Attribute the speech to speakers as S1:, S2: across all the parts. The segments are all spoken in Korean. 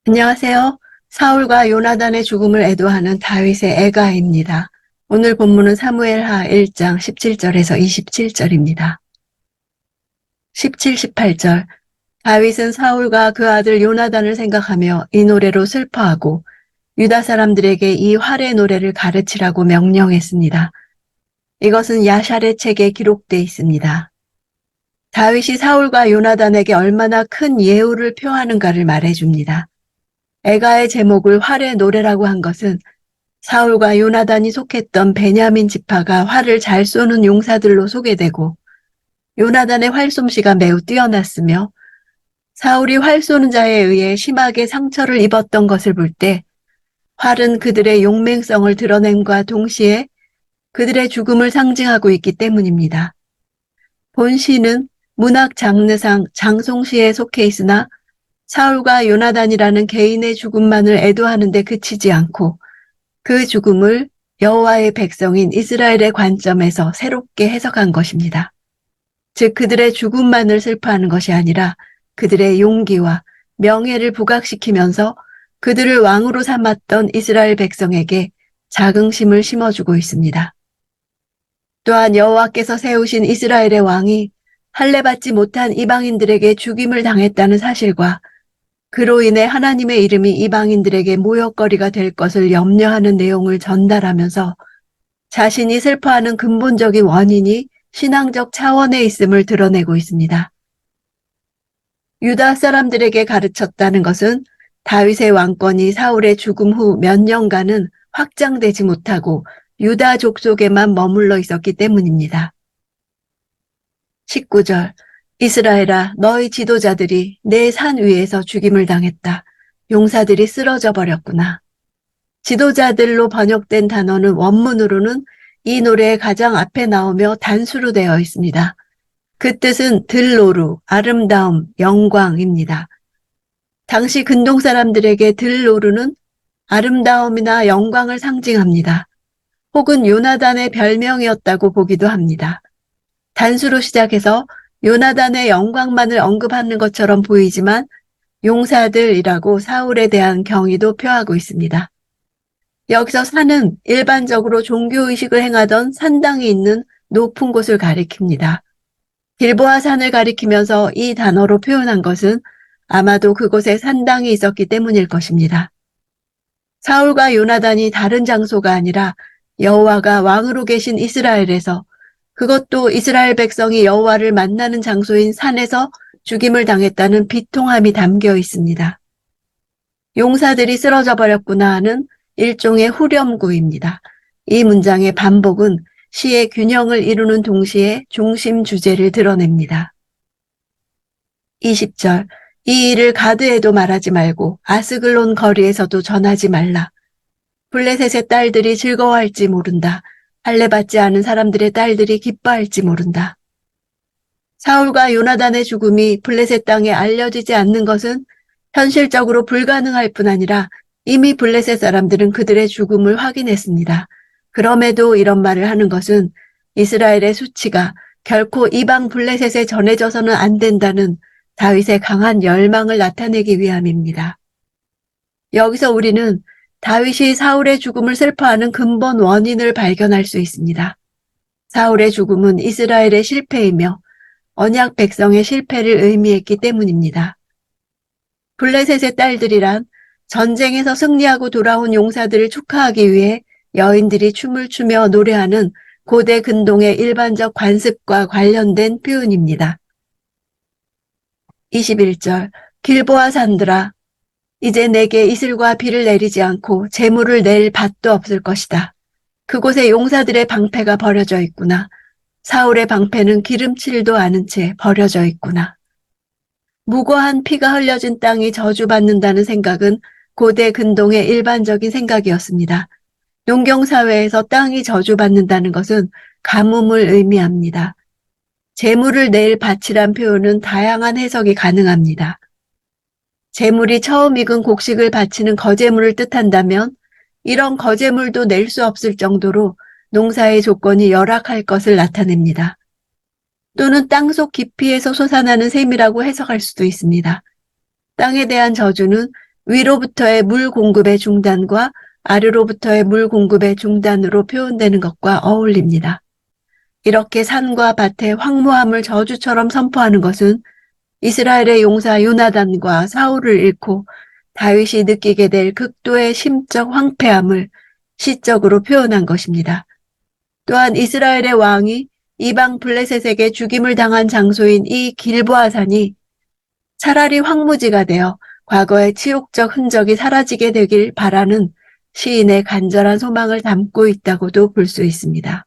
S1: 안녕하세요. 사울과 요나단의 죽음을 애도하는 다윗의 애가입니다. 오늘 본문은 사무엘하 1장 17절에서 27절입니다. 17, 18절 다윗은 사울과 그 아들 요나단을 생각하며 이 노래로 슬퍼하고 유다 사람들에게 이 활의 노래를 가르치라고 명령했습니다. 이것은 야샬의 책에 기록돼 있습니다. 다윗이 사울과 요나단에게 얼마나 큰 예우를 표하는가를 말해줍니다. 애가의 제목을 활의 노래라고 한 것은 사울과 요나단이 속했던 베냐민 지파가 활을 잘 쏘는 용사들로 소개되고 요나단의 활솜씨가 매우 뛰어났으며 사울이 활 쏘는 자에 의해 심하게 상처를 입었던 것을 볼 때 활은 그들의 용맹성을 드러냄과 동시에 그들의 죽음을 상징하고 있기 때문입니다. 본 시는 문학 장르상 장송시에 속해 있으나 사울과 요나단이라는 개인의 죽음만을 애도하는 데 그치지 않고 그 죽음을 여호와의 백성인 이스라엘의 관점에서 새롭게 해석한 것입니다. 즉 그들의 죽음만을 슬퍼하는 것이 아니라 그들의 용기와 명예를 부각시키면서 그들을 왕으로 삼았던 이스라엘 백성에게 자긍심을 심어주고 있습니다. 또한 여호와께서 세우신 이스라엘의 왕이 할례받지 못한 이방인들에게 죽임을 당했다는 사실과 그로 인해 하나님의 이름이 이방인들에게 모욕거리가 될 것을 염려하는 내용을 전달하면서 자신이 슬퍼하는 근본적인 원인이 신앙적 차원에 있음을 드러내고 있습니다. 유다 사람들에게 가르쳤다는 것은 다윗의 왕권이 사울의 죽음 후 몇 년간은 확장되지 못하고 유다 족속에만 머물러 있었기 때문입니다. 19절 이스라엘아 너희 지도자들이 내 산 위에서 죽임을 당했다. 용사들이 쓰러져 버렸구나. 지도자들로 번역된 단어는 원문으로는 이 노래의 가장 앞에 나오며 단수로 되어 있습니다. 그 뜻은 들노루, 아름다움, 영광입니다. 당시 근동 사람들에게 들노루는 아름다움이나 영광을 상징합니다. 혹은 요나단의 별명이었다고 보기도 합니다. 단수로 시작해서 요나단의 영광만을 언급하는 것처럼 보이지만 용사들이라고 사울에 대한 경의도 표하고 있습니다. 여기서 산은 일반적으로 종교의식을 행하던 산당이 있는 높은 곳을 가리킵니다. 길보아 산을 가리키면서 이 단어로 표현한 것은 아마도 그곳에 산당이 있었기 때문일 것입니다. 사울과 요나단이 다른 장소가 아니라 여호와가 왕으로 계신 이스라엘에서 그것도 이스라엘 백성이 여호와를 만나는 장소인 산에서 죽임을 당했다는 비통함이 담겨 있습니다. 용사들이 쓰러져 버렸구나 하는 일종의 후렴구입니다. 이 문장의 반복은 시의 균형을 이루는 동시에 중심 주제를 드러냅니다. 20절 이 일을 가드에도 말하지 말고 아스글론 거리에서도 전하지 말라. 블레셋의 딸들이 즐거워할지 모른다. 할례받지 않은 사람들의 딸들이 기뻐할지 모른다. 사울과 요나단의 죽음이 블레셋 땅에 알려지지 않는 것은 현실적으로 불가능할 뿐 아니라 이미 블레셋 사람들은 그들의 죽음을 확인했습니다. 그럼에도 이런 말을 하는 것은 이스라엘의 수치가 결코 이방 블레셋에 전해져서는 안 된다는 다윗의 강한 열망을 나타내기 위함입니다. 여기서 우리는 다윗이 사울의 죽음을 슬퍼하는 근본 원인을 발견할 수 있습니다. 사울의 죽음은 이스라엘의 실패이며 언약 백성의 실패를 의미했기 때문입니다. 블레셋의 딸들이란 전쟁에서 승리하고 돌아온 용사들을 축하하기 위해 여인들이 춤을 추며 노래하는 고대 근동의 일반적 관습과 관련된 표현입니다. 21절 길보아 산들아 이제 내게 이슬과 비를 내리지 않고 재물을 낼 밭도 없을 것이다. 그곳에 용사들의 방패가 버려져 있구나. 사울의 방패는 기름칠도 않은 채 버려져 있구나. 무고한 피가 흘려진 땅이 저주받는다는 생각은 고대 근동의 일반적인 생각이었습니다. 농경사회에서 땅이 저주받는다는 것은 가뭄을 의미합니다. 재물을 낼 밭이란 표현은 다양한 해석이 가능합니다. 재물이 처음 익은 곡식을 바치는 거제물을 뜻한다면 이런 거제물도 낼 수 없을 정도로 농사의 조건이 열악할 것을 나타냅니다. 또는 땅속 깊이에서 솟아나는 샘이라고 해석할 수도 있습니다. 땅에 대한 저주는 위로부터의 물 공급의 중단과 아래로부터의 물 공급의 중단으로 표현되는 것과 어울립니다. 이렇게 산과 밭의 황무함을 저주처럼 선포하는 것은 이스라엘의 용사 요나단과 사울을 잃고 다윗이 느끼게 될 극도의 심적 황폐함을 시적으로 표현한 것입니다. 또한 이스라엘의 왕이 이방 블레셋에게 죽임을 당한 장소인 이 길보아 산이 차라리 황무지가 되어 과거의 치욕적 흔적이 사라지게 되길 바라는 시인의 간절한 소망을 담고 있다고도 볼 수 있습니다.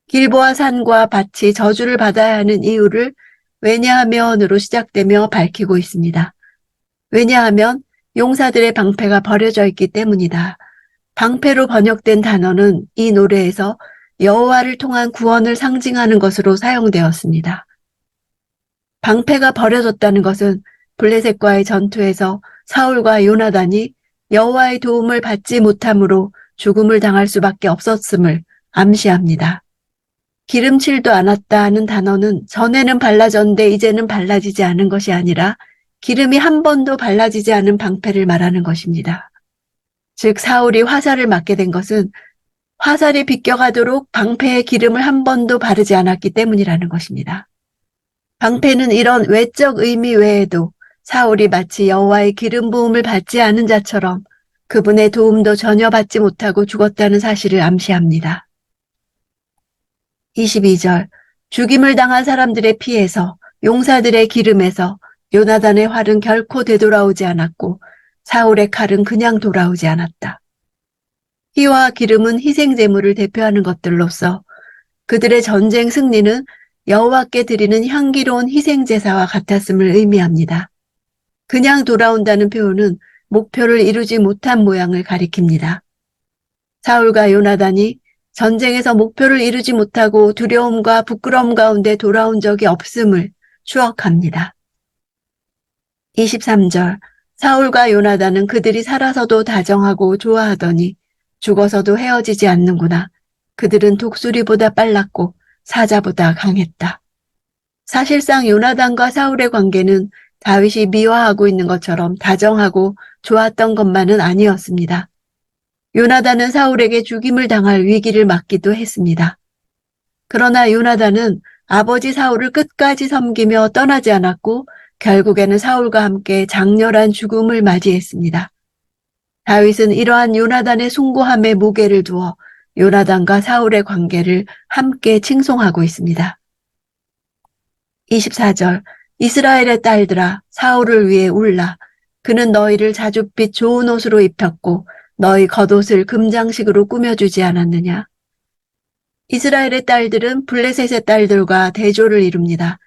S1: 길보아 산과 밭이 저주를 받아야 하는 이유를 왜냐하면으로 시작되며 밝히고 있습니다. 왜냐하면 용사들의 방패가 버려져 있기 때문이다. 방패로 번역된 단어는 이 노래에서 여호와를 통한 구원을 상징하는 것으로 사용되었습니다. 방패가 버려졌다는 것은 블레셋과의 전투에서 사울과 요나단이 여호와의 도움을 받지 못함으로 죽음을 당할 수밖에 없었음을 암시합니다. 기름칠도 않았다 하는 단어는 전에는 발라졌는데 이제는 발라지지 않은 것이 아니라 기름이 한 번도 발라지지 않은 방패를 말하는 것입니다. 즉 사울이 화살을 맞게 된 것은 화살이 비껴가도록 방패에 기름을 한 번도 바르지 않았기 때문이라는 것입니다. 방패는 이런 외적 의미 외에도 사울이 마치 여호와의 기름 부음을 받지 않은 자처럼 그분의 도움도 전혀 받지 못하고 죽었다는 사실을 암시합니다. 22절 죽임을 당한 사람들의 피에서 용사들의 기름에서 요나단의 활은 결코 되돌아오지 않았고 사울의 칼은 그냥 돌아오지 않았다. 피와 기름은 희생 제물을 대표하는 것들로서 그들의 전쟁 승리는 여호와께 드리는 향기로운 희생 제사와 같았음을 의미합니다. 그냥 돌아온다는 표현은 목표를 이루지 못한 모양을 가리킵니다. 사울과 요나단이 전쟁에서 목표를 이루지 못하고 두려움과 부끄러움 가운데 돌아온 적이 없음을 추억합니다. 23절 사울과 요나단은 그들이 살아서도 다정하고 좋아하더니 죽어서도 헤어지지 않는구나. 그들은 독수리보다 빨랐고 사자보다 강했다. 사실상 요나단과 사울의 관계는 다윗이 미화하고 있는 것처럼 다정하고 좋았던 것만은 아니었습니다. 요나단은 사울에게 죽임을 당할 위기를 맞기도 했습니다. 그러나 요나단은 아버지 사울을 끝까지 섬기며 떠나지 않았고 결국에는 사울과 함께 장렬한 죽음을 맞이했습니다. 다윗은 이러한 요나단의 숭고함에 무게를 두어 요나단과 사울의 관계를 함께 칭송하고 있습니다. 24절 이스라엘의 딸들아 사울을 위해 울라. 그는 너희를 자줏빛 좋은 옷으로 입혔고 너희 겉옷을 금장식으로 꾸며주지 않았느냐. 이스라엘의 딸들은 블레셋의 딸들과 대조를 이룹니다.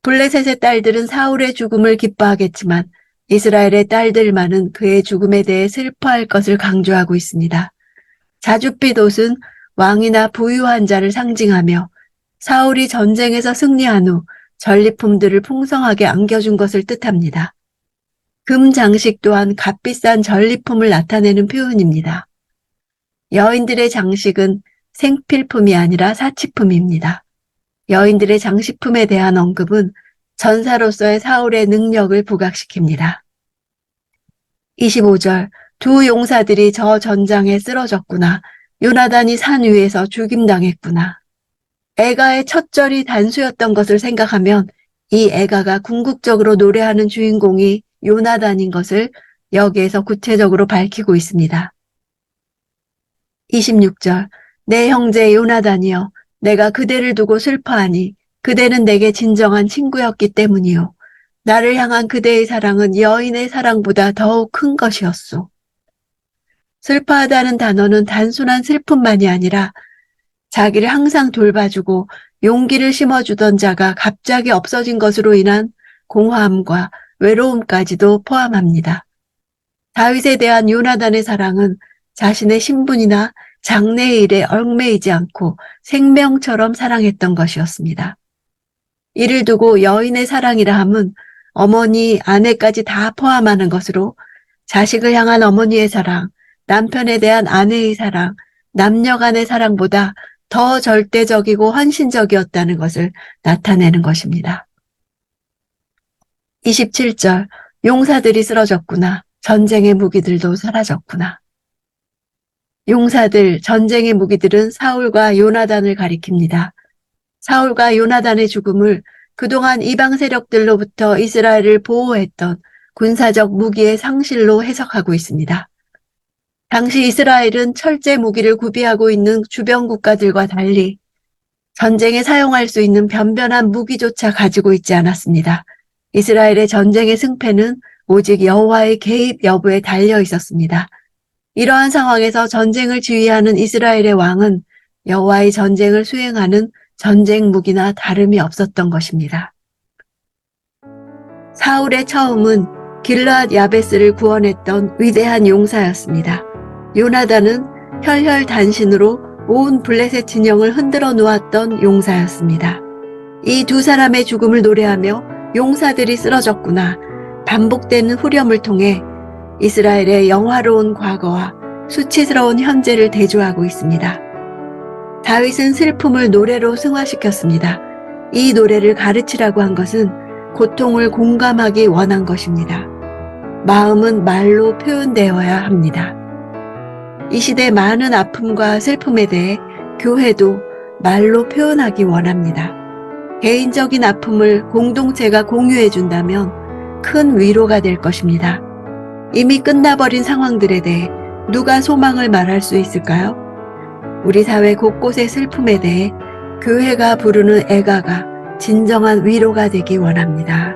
S1: 블레셋의 딸들은 사울의 죽음을 기뻐하겠지만 이스라엘의 딸들만은 그의 죽음에 대해 슬퍼할 것을 강조하고 있습니다. 자줏빛 옷은 왕이나 부유한 자를 상징하며 사울이 전쟁에서 승리한 후 전리품들을 풍성하게 안겨준 것을 뜻합니다. 금 장식 또한 값비싼 전리품을 나타내는 표현입니다. 여인들의 장식은 생필품이 아니라 사치품입니다. 여인들의 장식품에 대한 언급은 전사로서의 사울의 능력을 부각시킵니다. 25절 두 용사들이 저 전장에 쓰러졌구나. 요나단이 산 위에서 죽임당했구나. 애가의 첫 절이 단수였던 것을 생각하면 이 애가가 궁극적으로 노래하는 주인공이 요나단인 것을 여기에서 구체적으로 밝히고 있습니다. 26절 내 형제 요나단이여 내가 그대를 두고 슬퍼하니 그대는 내게 진정한 친구였기 때문이요. 나를 향한 그대의 사랑은 여인의 사랑보다 더욱 큰 것이었소. 슬퍼하다는 단어는 단순한 슬픔만이 아니라 자기를 항상 돌봐주고 용기를 심어주던 자가 갑자기 없어진 것으로 인한 공허함과 외로움까지도 포함합니다. 다윗에 대한 요나단의 사랑은 자신의 신분이나 장래의 일에 얽매이지 않고 생명처럼 사랑했던 것이었습니다. 이를 두고 여인의 사랑이라 함은 어머니, 아내까지 다 포함하는 것으로 자식을 향한 어머니의 사랑, 남편에 대한 아내의 사랑, 남녀 간의 사랑보다 더 절대적이고 헌신적이었다는 것을 나타내는 것입니다. 27절 용사들이 쓰러졌구나. 전쟁의 무기들도 사라졌구나. 용사들, 전쟁의 무기들은 사울과 요나단을 가리킵니다. 사울과 요나단의 죽음을 그동안 이방 세력들로부터 이스라엘을 보호했던 군사적 무기의 상실로 해석하고 있습니다. 당시 이스라엘은 철제 무기를 구비하고 있는 주변 국가들과 달리 전쟁에 사용할 수 있는 변변한 무기조차 가지고 있지 않았습니다. 이스라엘의 전쟁의 승패는 오직 여호와의 개입 여부에 달려 있었습니다. 이러한 상황에서 전쟁을 지휘하는 이스라엘의 왕은 여호와의 전쟁을 수행하는 전쟁 무기나 다름이 없었던 것입니다. 사울의 처음은 길르앗 야베스를 구원했던 위대한 용사였습니다. 요나단은 혈혈단신으로 온 블레셋 진영을 흔들어 놓았던 용사였습니다. 이 두 사람의 죽음을 노래하며 용사들이 쓰러졌구나 반복되는 후렴을 통해 이스라엘의 영화로운 과거와 수치스러운 현재를 대조하고 있습니다. 다윗은 슬픔을 노래로 승화시켰습니다. 이 노래를 가르치라고 한 것은 고통을 공감하기 원한 것입니다. 마음은 말로 표현되어야 합니다. 이 시대 많은 아픔과 슬픔에 대해 교회도 말로 표현하기 원합니다. 개인적인 아픔을 공동체가 공유해 준다면 큰 위로가 될 것입니다. 이미 끝나버린 상황들에 대해 누가 소망을 말할 수 있을까요? 우리 사회 곳곳의 슬픔에 대해 교회가 부르는 애가가 진정한 위로가 되기 원합니다.